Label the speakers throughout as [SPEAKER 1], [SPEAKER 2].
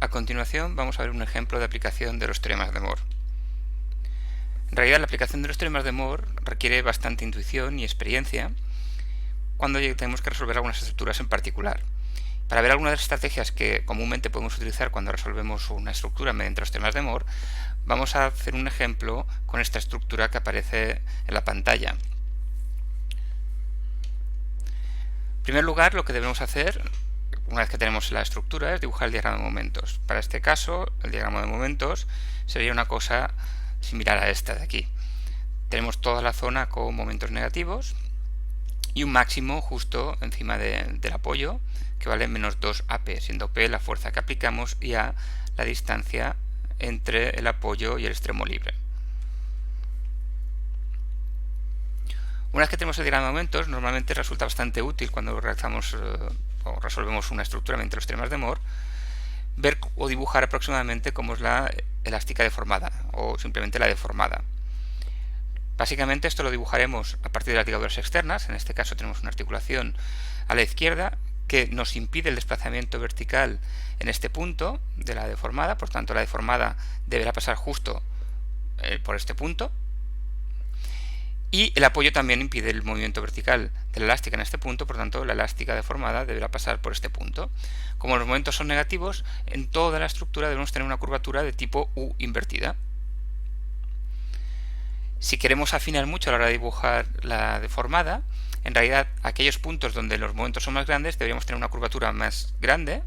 [SPEAKER 1] A continuación vamos a ver un ejemplo de aplicación de los teoremas de Moore. En realidad la aplicación de los teoremas de Moore requiere bastante intuición y experiencia cuando tenemos que resolver algunas estructuras en particular. Para ver algunas de las estrategias que comúnmente podemos utilizar cuando resolvemos una estructura mediante los teoremas de Moore, vamos a hacer un ejemplo con esta estructura que aparece en la pantalla. En primer lugar, lo que debemos hacer, una vez que tenemos la estructura, es dibujar el diagrama de momentos. Para este caso, el diagrama de momentos sería una cosa similar a esta de aquí. Tenemos toda la zona con momentos negativos y un máximo justo encima del apoyo que vale menos 2AP, siendo P la fuerza que aplicamos y A la distancia entre el apoyo y el extremo libre. Una vez que tenemos el diagrama de momentos, normalmente resulta bastante útil cuando realizamos o resolvemos una estructura mediante los teoremas de Moore, ver o dibujar aproximadamente cómo es la elástica deformada o simplemente la deformada. Básicamente esto lo dibujaremos a partir de las ligaduras externas. En este caso tenemos una articulación a la izquierda que nos impide el desplazamiento vertical en este punto de la deformada, por tanto la deformada deberá pasar justo por este punto. Y el apoyo también impide el movimiento vertical de la elástica en este punto, por tanto la elástica deformada deberá pasar por este punto. Como los momentos son negativos, en toda la estructura debemos tener una curvatura de tipo U invertida. Si queremos afinar mucho a la hora de dibujar la deformada, en realidad aquellos puntos donde los momentos son más grandes deberíamos tener una curvatura más grande,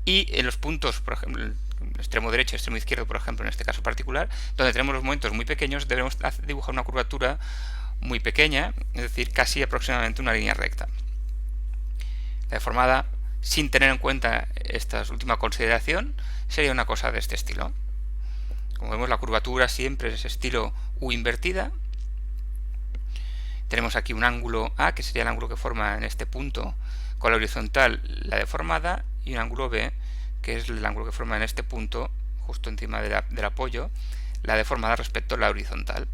[SPEAKER 1] y en los puntos, por ejemplo, el extremo derecho y el extremo izquierdo, por ejemplo, en este caso particular, donde tenemos los momentos muy pequeños, debemos dibujar una curvatura muy pequeña, es decir, casi aproximadamente una línea recta. La deformada, sin tener en cuenta esta última consideración, sería una cosa de este estilo. Como vemos, la curvatura siempre es estilo U invertida. Tenemos aquí un ángulo A, que sería el ángulo que forma en este punto con la horizontal la deformada, y un ángulo B, que es el ángulo que forma en este punto, justo encima del apoyo, la deformada respecto a la horizontal.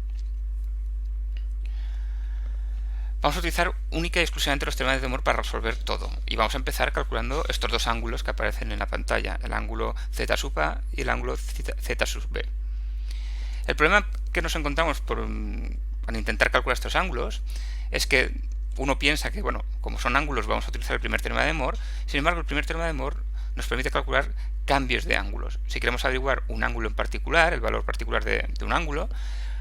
[SPEAKER 1] Vamos a utilizar única y exclusivamente los teoremas de Moore para resolver todo, y vamos a empezar calculando estos dos ángulos que aparecen en la pantalla, el ángulo Z sub A y el ángulo Z sub B. El problema que nos encontramos al intentar calcular estos ángulos es que uno piensa que, bueno, como son ángulos vamos a utilizar el primer teorema de Moore. Sin embargo, el primer teorema de Moore nos permite calcular cambios de ángulos. Si queremos averiguar un ángulo en particular, el valor particular de un ángulo,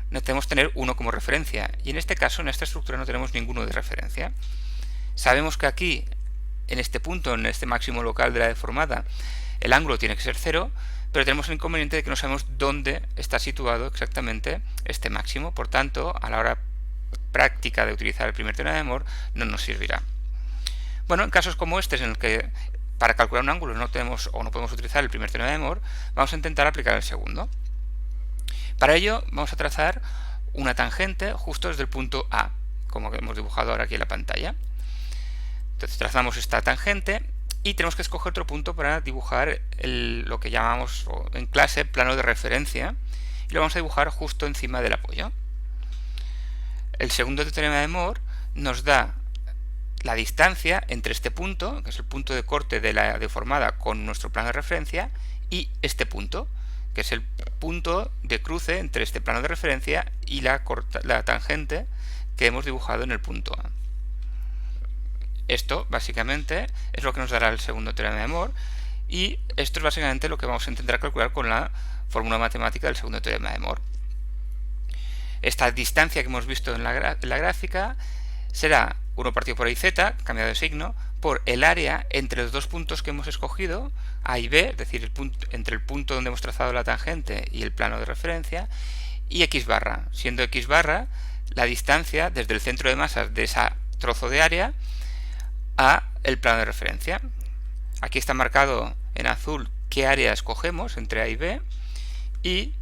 [SPEAKER 1] necesitamos tener uno como referencia, y en este caso, en esta estructura, no tenemos ninguno de referencia. Sabemos que aquí, en este punto, en este máximo local de la deformada, el ángulo tiene que ser 0, pero tenemos el inconveniente de que no sabemos dónde está situado exactamente este máximo. Por tanto, a la hora práctica de utilizar el primer teorema de Moore no nos servirá. Bueno, en casos como este, en el que para calcular un ángulo no tenemos o no podemos utilizar el primer teorema de Moore, vamos a intentar aplicar el segundo. Para ello vamos a trazar una tangente justo desde el punto A, como que hemos dibujado ahora aquí en la pantalla. Entonces trazamos esta tangente y tenemos que escoger otro punto para dibujar lo que llamamos en clase plano de referencia, y lo vamos a dibujar justo encima del apoyo. El segundo teorema de Moore nos da la distancia entre este punto, que es el punto de corte de la deformada con nuestro plano de referencia, y este punto, que es el punto de cruce entre este plano de referencia y la tangente que hemos dibujado en el punto A. Esto básicamente es lo que nos dará el segundo teorema de Moore, y esto es básicamente lo que vamos a intentar calcular con la fórmula matemática del segundo teorema de Moore. Esta distancia que hemos visto en la gráfica será 1 partido por IZ, cambiado de signo, por el área entre los dos puntos que hemos escogido, A y B, es decir, entre el punto donde hemos trazado la tangente y el plano de referencia, y X barra, siendo X barra la distancia desde el centro de masas de ese trozo de área a el plano de referencia. Aquí está marcado en azul qué área escogemos entre A y B, y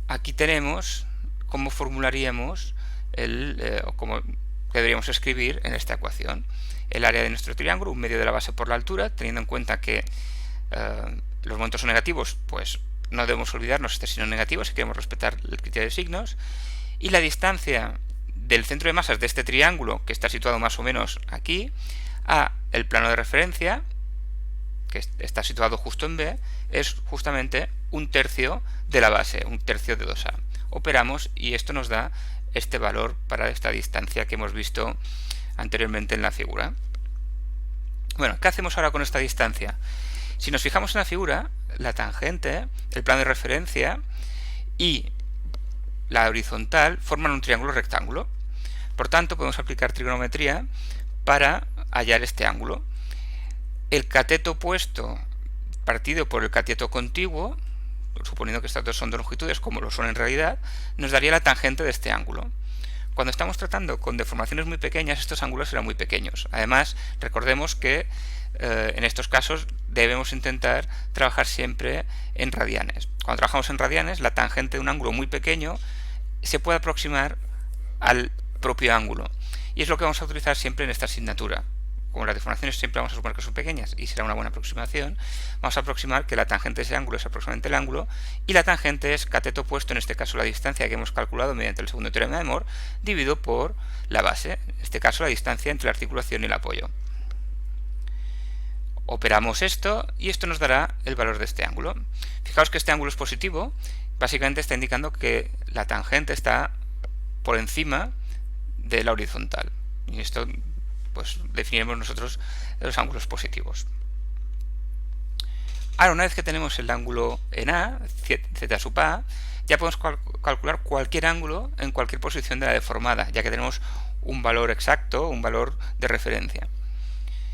[SPEAKER 1] aquí tenemos cómo formularíamos o cómo deberíamos escribir en esta ecuación el área de nuestro triángulo, un medio de la base por la altura, teniendo en cuenta que los momentos son negativos, pues no debemos olvidarnos este signo negativo si queremos respetar el criterio de signos, y la distancia del centro de masas de este triángulo, que está situado más o menos aquí, a el plano de referencia, que está situado justo en B, es justamente 1/3 de la base, 1/3 de 2a. Operamos y esto nos da este valor para esta distancia que hemos visto anteriormente en la figura. Bueno, ¿qué hacemos ahora con esta distancia? Si nos fijamos en la figura, la tangente, el plano de referencia y la horizontal forman un triángulo rectángulo. Por tanto, podemos aplicar trigonometría para hallar este ángulo. El cateto opuesto partido por el cateto contiguo, suponiendo que estas dos son de longitudes como lo son en realidad, nos daría la tangente de este ángulo. Cuando estamos tratando con deformaciones muy pequeñas, estos ángulos serán muy pequeños. Además, recordemos que en estos casos debemos intentar trabajar siempre en radianes. Cuando trabajamos en radianes, la tangente de un ángulo muy pequeño se puede aproximar al propio ángulo. Y es lo que vamos a utilizar siempre en esta asignatura. Como las deformaciones siempre vamos a suponer que son pequeñas y será una buena aproximación, vamos a aproximar que la tangente de ese ángulo es aproximadamente el ángulo y la tangente es cateto opuesto, en este caso la distancia que hemos calculado mediante el segundo teorema de Moore, dividido por la base, en este caso la distancia entre la articulación y el apoyo. Operamos esto y esto nos dará el valor de este ángulo. Fijaos que este ángulo es positivo, básicamente está indicando que la tangente está por encima de la horizontal. Y esto pues definiremos nosotros los ángulos positivos. Ahora, una vez que tenemos el ángulo en A, z sub A, ya podemos calcular cualquier ángulo en cualquier posición de la deformada, ya que tenemos un valor exacto, un valor de referencia.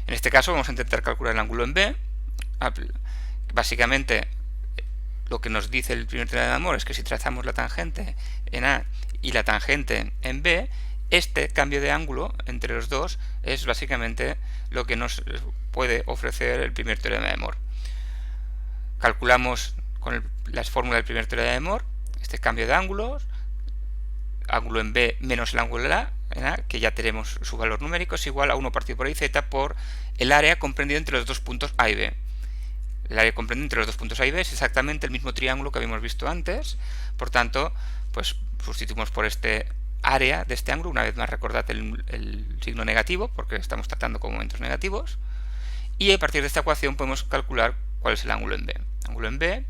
[SPEAKER 1] En este caso vamos a intentar calcular el ángulo en B. Básicamente, lo que nos dice el primer teorema de Moore es que si trazamos la tangente en A y la tangente en B, este cambio de ángulo entre los dos es básicamente lo que nos puede ofrecer el primer teorema de Moore. Calculamos con las fórmulas del primer teorema de Moore este cambio de ángulos, ángulo en B menos el ángulo en A, que ya tenemos su valor numérico, es igual a 1 partido por IZ por el área comprendido entre los dos puntos A y B. El área comprendido entre los dos puntos A y B es exactamente el mismo triángulo que habíamos visto antes, por tanto, pues sustituimos por este área de este ángulo, una vez más recordad el signo negativo, porque estamos tratando con momentos negativos, y a partir de esta ecuación podemos calcular cuál es el ángulo en B. El ángulo en B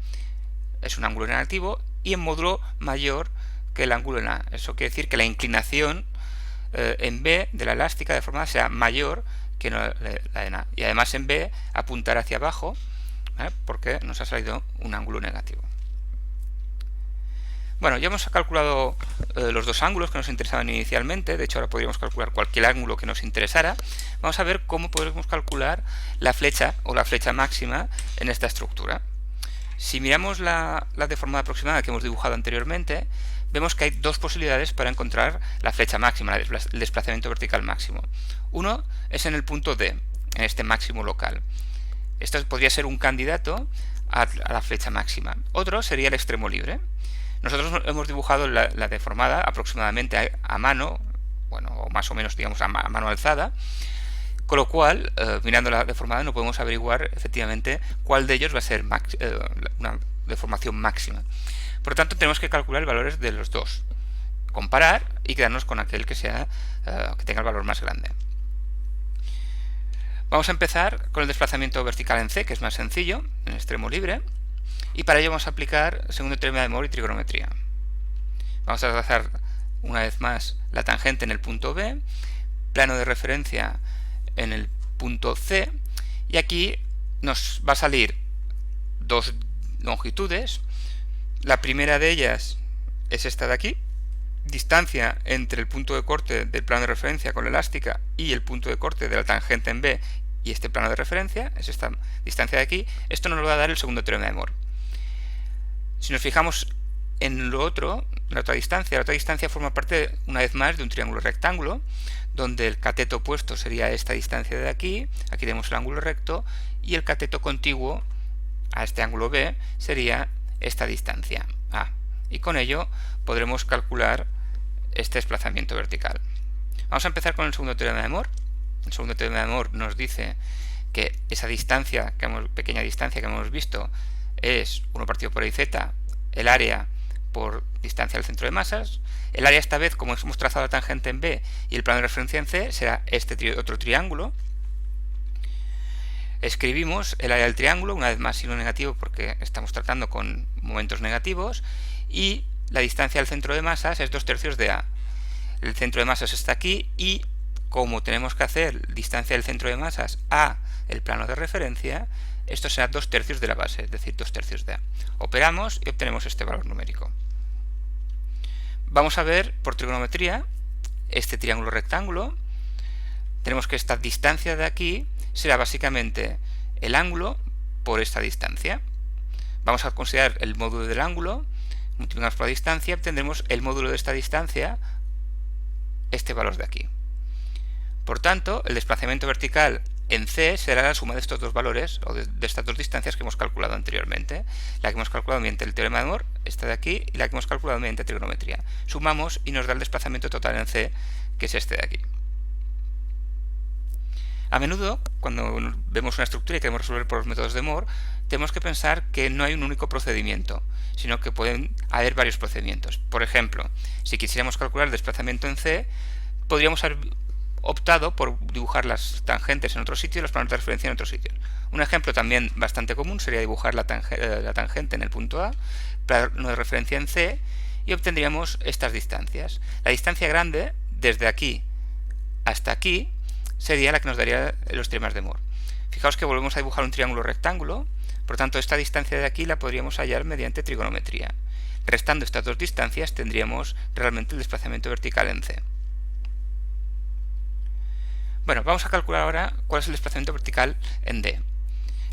[SPEAKER 1] es un ángulo negativo y en módulo mayor que el ángulo en A. Eso quiere decir que la inclinación en B de la elástica deformada sea mayor que la en A. Y además en B apuntar hacia abajo, porque nos ha salido un ángulo negativo. Bueno, ya hemos calculado los dos ángulos que nos interesaban inicialmente. De hecho, ahora podríamos calcular cualquier ángulo que nos interesara. Vamos a ver cómo podemos calcular la flecha o la flecha máxima en esta estructura. Si miramos la deformada aproximada que hemos dibujado anteriormente, vemos que hay dos posibilidades para encontrar la flecha máxima, el desplazamiento vertical máximo. Uno es en el punto D, en este máximo local. Esto podría ser un candidato a la flecha máxima. Otro sería el extremo libre. Nosotros hemos dibujado la deformada aproximadamente a mano, bueno, o más o menos digamos a mano alzada, con lo cual, mirando la deformada no podemos averiguar efectivamente cuál de ellos va a ser una deformación máxima. Por lo tanto, tenemos que calcular valores de los dos, comparar y quedarnos con aquel que tenga el valor más grande. Vamos a empezar con el desplazamiento vertical en C, que es más sencillo, en extremo libre. Y para ello vamos a aplicar segundo teorema de Moore y trigonometría. Vamos a trazar una vez más la tangente en el punto B, plano de referencia en el punto C, y aquí nos va a salir dos longitudes. La primera de ellas es esta de aquí, distancia entre el punto de corte del plano de referencia con la elástica y el punto de corte de la tangente en B y este plano de referencia, es esta distancia de aquí. Esto nos lo va a dar el segundo teorema de Moore. Si nos fijamos en la otra distancia forma parte una vez más de un triángulo rectángulo, donde el cateto opuesto sería esta distancia de aquí tenemos el ángulo recto, y el cateto contiguo a este ángulo B sería esta distancia A. Y con ello podremos calcular este desplazamiento vertical. Vamos a empezar con el segundo teorema de Moore. El segundo teorema de Moore nos dice que esa distancia, pequeña distancia que hemos visto, es 1 partido por IZ, el área por distancia al centro de masas. El área esta vez, como hemos trazado la tangente en B y el plano de referencia en C, será este otro triángulo. Escribimos el área del triángulo, una vez más signo negativo porque estamos tratando con momentos negativos, y la distancia al centro de masas es 2/3 de A. El centro de masas está aquí y como tenemos que hacer distancia del centro de masas a el plano de referencia, esto será 2/3 de la base, es decir, 2/3 de A. Operamos y obtenemos este valor numérico. Vamos a ver por trigonometría este triángulo rectángulo. Tenemos que esta distancia de aquí será básicamente el ángulo por esta distancia. Vamos a considerar el módulo del ángulo, multiplicamos por la distancia, obtendremos el módulo de esta distancia, este valor de aquí. Por tanto, el desplazamiento vertical en C será la suma de estos dos valores, o de estas dos distancias que hemos calculado anteriormente. La que hemos calculado mediante el teorema de Moore, esta de aquí, y la que hemos calculado mediante trigonometría. Sumamos y nos da el desplazamiento total en C, que es este de aquí. A menudo, cuando vemos una estructura y queremos resolver por los métodos de Moore, tenemos que pensar que no hay un único procedimiento, sino que pueden haber varios procedimientos. Por ejemplo, si quisiéramos calcular el desplazamiento en C, podríamos haber optado por dibujar las tangentes en otro sitio y los planos de referencia en otro sitio. Un ejemplo también bastante común sería dibujar la tangente en el punto A, plano de referencia en C, y obtendríamos estas distancias. La distancia grande, desde aquí hasta aquí, sería la que nos daría los teoremas de Moore. Fijaos que volvemos a dibujar un triángulo rectángulo, por tanto esta distancia de aquí la podríamos hallar mediante trigonometría. Restando estas dos distancias tendríamos realmente el desplazamiento vertical en C. Bueno, vamos a calcular ahora cuál es el desplazamiento vertical en D.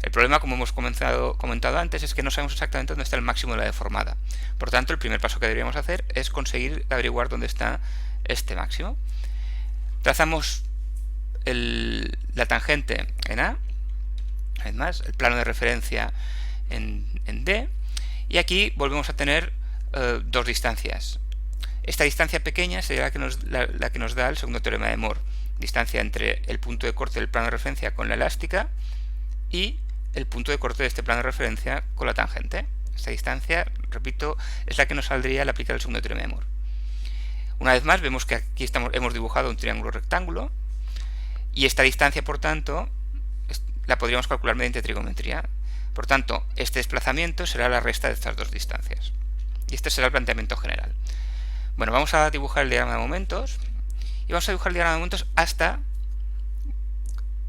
[SPEAKER 1] El problema, como hemos comentado antes, es que no sabemos exactamente dónde está el máximo de la deformada. Por tanto, el primer paso que deberíamos hacer es conseguir averiguar dónde está este máximo. Trazamos la tangente en A, además el plano de referencia en D, y aquí volvemos a tener dos distancias. Esta distancia pequeña sería la que nos da el segundo teorema de Moore, distancia entre el punto de corte del plano de referencia con la elástica y el punto de corte de este plano de referencia con la tangente. Esta distancia, repito, es la que nos saldría al aplicar el segundo teorema de Moore. Una vez más vemos que aquí hemos dibujado un triángulo rectángulo, y esta distancia, por tanto, la podríamos calcular mediante trigonometría. Por tanto, este desplazamiento será la resta de estas dos distancias. Y este será el planteamiento general. Bueno, vamos a dibujar el diagrama de momentos. Y vamos a dibujar el diagrama de momentos hasta,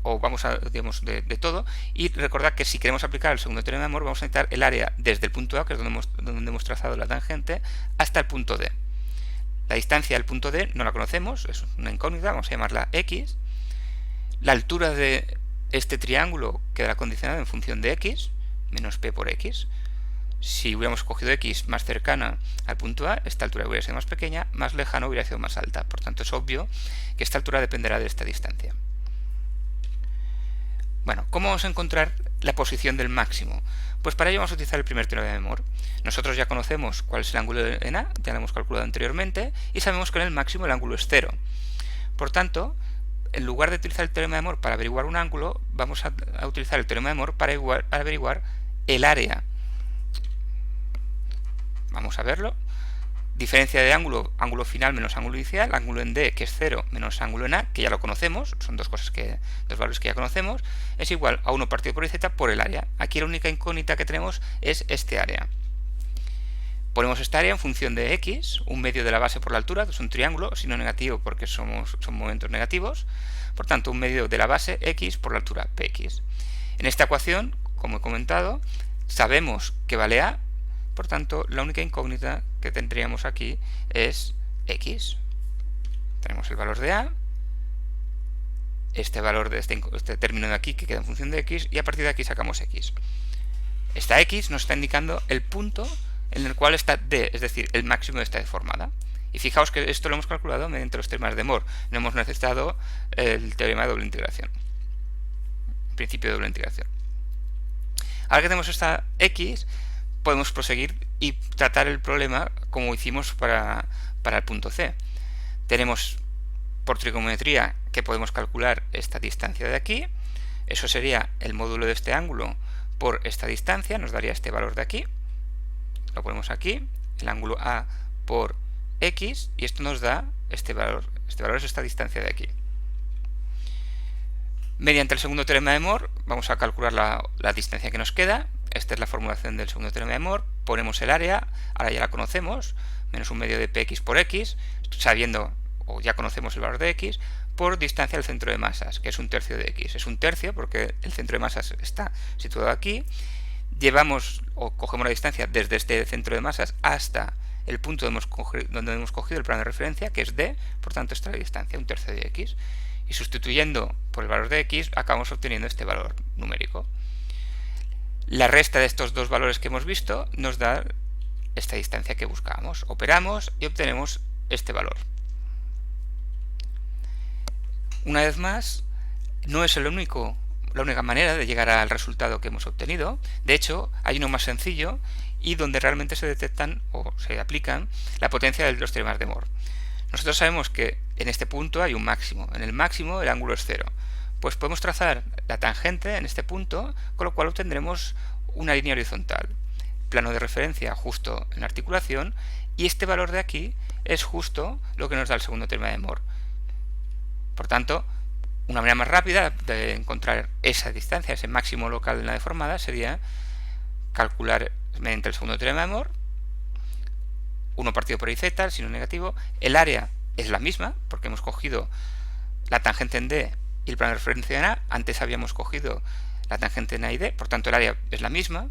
[SPEAKER 1] o vamos a, digamos, de todo. Y recordad que si queremos aplicar el segundo teorema de Moore, vamos a necesitar el área desde el punto A, que es donde hemos trazado la tangente, hasta el punto D. La distancia del punto D no la conocemos, es una incógnita, vamos a llamarla X. La altura de este triángulo quedará condicionada en función de X, menos P por X. Si hubiéramos cogido X más cercana al punto A, esta altura hubiera sido más pequeña, más lejana hubiera sido más alta. Por tanto, es obvio que esta altura dependerá de esta distancia. Bueno, ¿cómo vamos a encontrar la posición del máximo? Pues para ello vamos a utilizar el primer teorema de Moore. Nosotros ya conocemos cuál es el ángulo en A, ya lo hemos calculado anteriormente, y sabemos que en el máximo el ángulo es 0. Por tanto, en lugar de utilizar el teorema de Moore para averiguar un ángulo, vamos a utilizar el teorema de Moore para averiguar el área. Vamos a verlo. Diferencia de ángulo, ángulo final menos ángulo inicial, ángulo en D, que es 0, menos ángulo en A, que ya lo conocemos, son dos valores que ya conocemos, es igual a 1 partido por z por el área. Aquí la única incógnita que tenemos es este área. Ponemos esta área en función de X, un medio de la base por la altura, que es un triángulo, signo negativo porque son momentos negativos, por tanto un medio de la base X por la altura, Px. En esta ecuación, como he comentado, sabemos que vale A, por tanto la única incógnita que tendríamos aquí es X. Tenemos el valor de A, este valor de este término de aquí que queda en función de X, y a partir de aquí sacamos X. Esta X nos está indicando el punto en el cual está D, es decir, el máximo de esta deformada. Y fijaos que esto lo hemos calculado mediante los teoremas de Moore, no hemos necesitado el teorema de doble integración, el principio de doble integración. Ahora que tenemos esta X, podemos proseguir y tratar el problema como hicimos para el punto C. Tenemos por trigonometría que podemos calcular esta distancia de aquí, eso sería el módulo de este ángulo por esta distancia, nos daría este valor de aquí. Lo ponemos aquí, el ángulo A por X, y esto nos da este valor. Este valor es esta distancia de aquí. Mediante el segundo teorema de Moore vamos a calcular la distancia que nos queda. Esta es la formulación del segundo teorema de Moore. Ponemos el área, ahora ya la conocemos, menos un medio de px por x, sabiendo, o ya conocemos el valor de x, por distancia al centro de masas, que es un tercio de x. Es un tercio porque el centro de masas está situado aquí. Llevamos o cogemos la distancia desde este centro de masas hasta el punto donde hemos cogido el plano de referencia, que es d, por tanto esta es la distancia, un tercio de x. Y sustituyendo por el valor de x, acabamos obteniendo este valor numérico. La resta de estos dos valores que hemos visto nos da esta distancia que buscábamos. Operamos y obtenemos este valor. Una vez más, no es la única manera de llegar al resultado que hemos obtenido. De hecho, hay uno más sencillo y donde realmente se detectan o se aplican la potencia de los teoremas de Moore. Nosotros sabemos que en este punto hay un máximo. En el máximo el ángulo es 0. Pues podemos trazar la tangente en este punto, con lo cual obtendremos una línea horizontal. Plano de referencia justo en la articulación, y este valor de aquí es justo lo que nos da el segundo teorema de Moore. Por tanto, una manera más rápida de encontrar esa distancia, ese máximo local en la deformada, sería calcular mediante el segundo teorema de Moore 1 partido por iz, el signo negativo. El área es la misma, porque hemos cogido la tangente en D y el plano de referencia en A. Antes habíamos cogido la tangente en A y D, por tanto el área es la misma.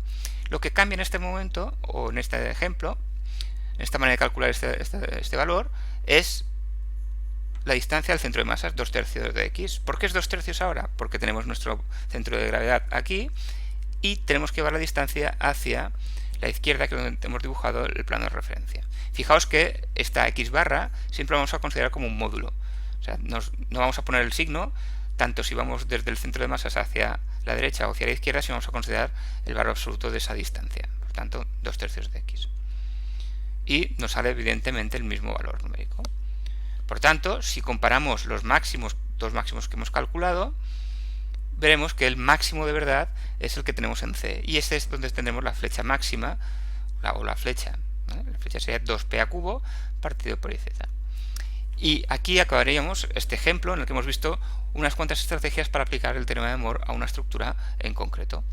[SPEAKER 1] Lo que cambia en este momento, o en este ejemplo, en esta manera de calcular este valor, es la distancia al centro de masas, 2 tercios de x. ¿Por qué es 2 tercios ahora? Porque tenemos nuestro centro de gravedad aquí y tenemos que llevar la distancia hacia la izquierda, que es donde hemos dibujado el plano de referencia. Fijaos que esta x barra siempre la vamos a considerar como un módulo. O sea, no vamos a poner el signo, tanto si vamos desde el centro de masas hacia la derecha o hacia la izquierda, si vamos a considerar el valor absoluto de esa distancia. Por tanto, 2 tercios de x. Y nos sale evidentemente el mismo valor numérico. Por tanto, si comparamos los dos máximos que hemos calculado, veremos que el máximo de verdad es el que tenemos en C. Y este es donde tendremos la flecha máxima, o la flecha. La flecha sería 2p² partido por iz. Y aquí acabaríamos este ejemplo en el que hemos visto unas cuantas estrategias para aplicar el teorema de Moore a una estructura en concreto.